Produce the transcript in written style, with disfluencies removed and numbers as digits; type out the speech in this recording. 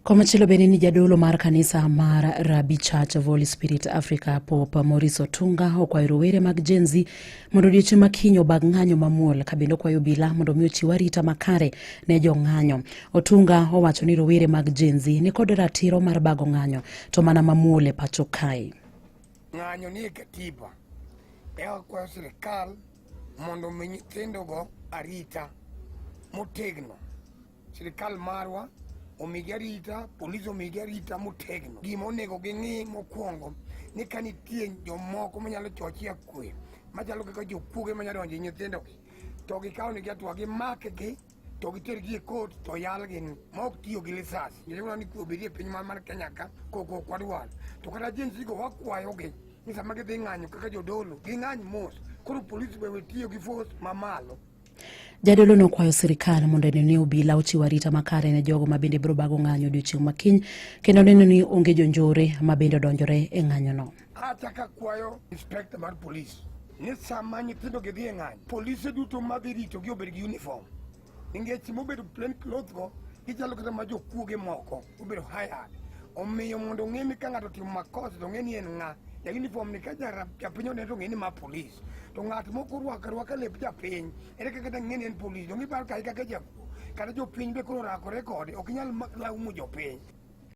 Komachielo bende ni jadolo mar kanisa mar Rabbi Church of Holy Spirit Africa Pope Maurice Otunga okwayo rowere mag Gen Z mondo odiochieng' ma kiny obag ng'anyo mamuol, ka bende okwayo obila mondo omi ochiw arita makare ne jong'anyo. Otunga owacho ni rowere mag Gen Z ni kod ratiro mar bago ng'anyo to mana mamuol e pacho kae. Ng'anyo ni e katiba, okwayo sirikal mondo omi nyithindogo arita motegno. Sirikal marwa omigi arita, polisi omigi arita motegno. Gima onego ging'i mokwongo ni ka nitie jomoko manyalo chochie kwe, machalo kaka jokuoge manyalo donjo nyithindogi, to gikawnegi atua, gimakgi to gitergi e kot to yalgi ma ok tiyo gi lisasi. Nikech ni kwe obedie e piny mar Kenya ka koko ok wadwar. To kata Gen Z go wakwayogi ni sama gidhi ng'anyo kaka jodolo, ging'any mos. Koro polisi be tiyo gi force mamalo. Jadolo nokwayo sirikal mondo neno ni obila ochiwo arita makare ne jogo ma bende biro bago ng'anyo odiochieng' ma kiny, kendo neno ni onge jonjore ma bende odonjore e ng'anyono. Achaka kwayo inspector mar polis ni sama nyithindo gi dhi e ng'anyo, polise duto madhi rito gi obed gi uniform. Nikech mobedo plain clothes go, gichalo kata ma jokuoge moko obedo hired. Omiyo mondo ong'e ni ka ng'ato timo makosa to ng'e ni en ng'a. Ja uniform ni ka japiny oneno to ng'e ni ma polis. To ng'at moko rwaka lep japiny, ere kaka ng'e ni en polis. Donge iparo kaka jakuo kata jopiny be koro rakore kode, ok nyal laumo jopiny.